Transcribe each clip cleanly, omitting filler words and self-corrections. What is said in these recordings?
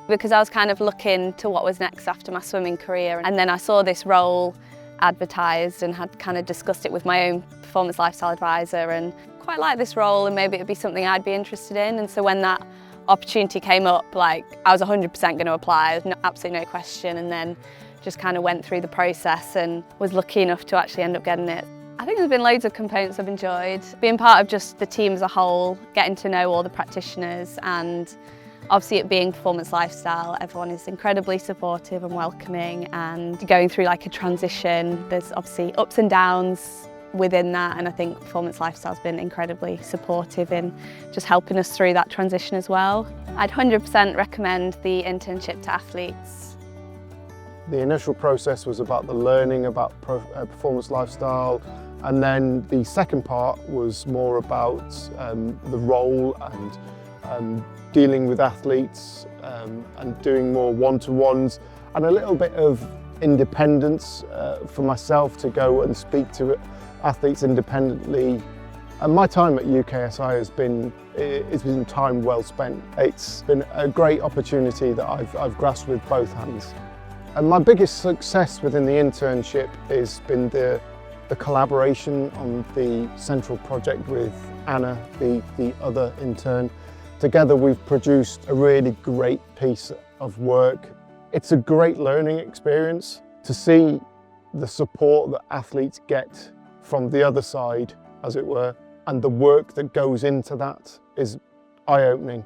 because I was kind of looking to what was next after my swimming career, and then I saw this role advertised and had kind of discussed it with my own performance lifestyle advisor and quite liked this role, and maybe it would be something I'd be interested in. And so when that opportunity came up, like, I was 100% going to apply, absolutely no question, and then just kind of went through the process and was lucky enough to actually end up getting it. I think there's been loads of components I've enjoyed. Being part of just the team as a whole, getting to know all the practitioners, and obviously it being performance lifestyle, everyone is incredibly supportive and welcoming, and going through like a transition, there's obviously ups and downs within that, and I think performance lifestyle's been incredibly supportive in just helping us through that transition as well. I'd 100% recommend the internship to athletes. The initial process was about the learning about performance lifestyle, and then the second part was more about the role and dealing with athletes and doing more one-to-ones, and a little bit of independence for myself to go and speak to athletes independently. And my time at UKSI has been time well spent. It's been a great opportunity that I've grasped with both hands. And my biggest success within the internship has been the collaboration on the central project with Anna, the other intern. Together we've produced a really great piece of work. It's a great learning experience to see the support that athletes get from the other side, as it were, and the work that goes into that is eye-opening.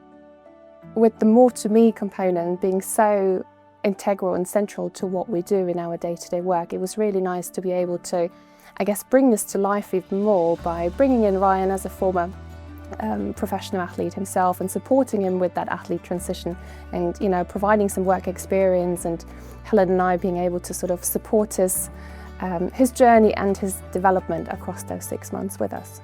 With the more to me component being so integral and central to what we do in our day-to-day work, it was really nice to be able to, I guess, bring this to life even more by bringing in Ryan as a former professional athlete himself and supporting him with that athlete transition, and providing some work experience, and Helen and I being able to sort of support his journey and his development across those 6 months with us.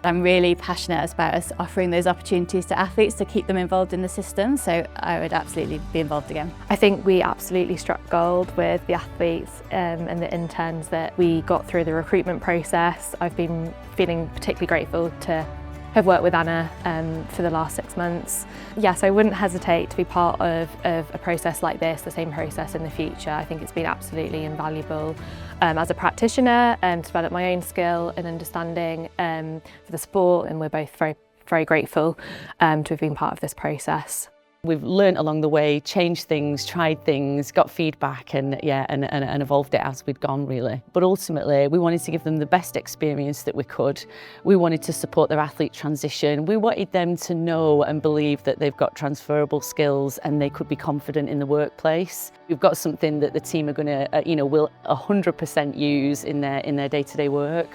I'm really passionate about us offering those opportunities to athletes to keep them involved in the system, so I would absolutely be involved again. I think we absolutely struck gold with the athletes and the interns that we got through the recruitment process. I've been feeling particularly grateful to have worked with Anna for the last 6 months. Yes, I wouldn't hesitate to be part of a process like this, the same process in the future. I think it's been absolutely invaluable as a practitioner to develop my own skill and understanding for the sport, and we're both very, very grateful to have been part of this process. We've learnt along the way, changed things, tried things, got feedback, and evolved it as we'd gone, really. But ultimately, we wanted to give them the best experience that we could. We wanted to support their athlete transition. We wanted them to know and believe that they've got transferable skills and they could be confident in the workplace. We've got something that the team are going to, will 100% use in their day-to-day work.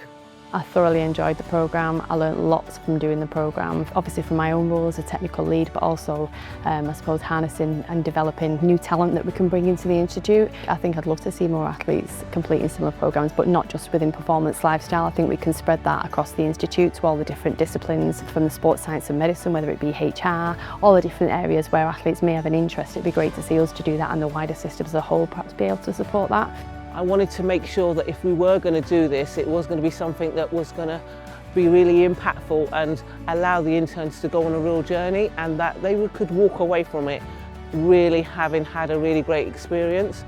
I thoroughly enjoyed the programme. I learned lots from doing the programme, obviously from my own role as a technical lead, but also I suppose harnessing and developing new talent that we can bring into the Institute. I think I'd love to see more athletes completing similar programmes, but not just within performance lifestyle. I think we can spread that across the Institute to all the different disciplines, from the sports science and medicine, whether it be HR, all the different areas where athletes may have an interest. It'd be great to see us to do that, and the wider system as a whole perhaps be able to support that. I wanted to make sure that if we were going to do this, it was going to be something that was going to be really impactful and allow the interns to go on a real journey, and that they could walk away from it really having had a really great experience.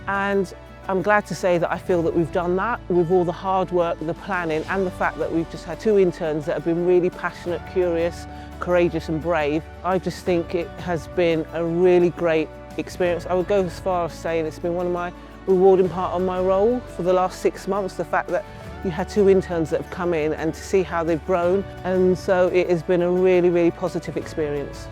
And I'm glad to say that I feel that we've done that with all the hard work, the planning, and the fact that we've just had 2 interns that have been really passionate, curious, courageous and brave. I just think it has been a really great experience. I would go as far as saying it's been one of my rewarding part of my role for the last 6 months, the fact that you had 2 interns that have come in and to see how they've grown, and so it has been a really, really positive experience.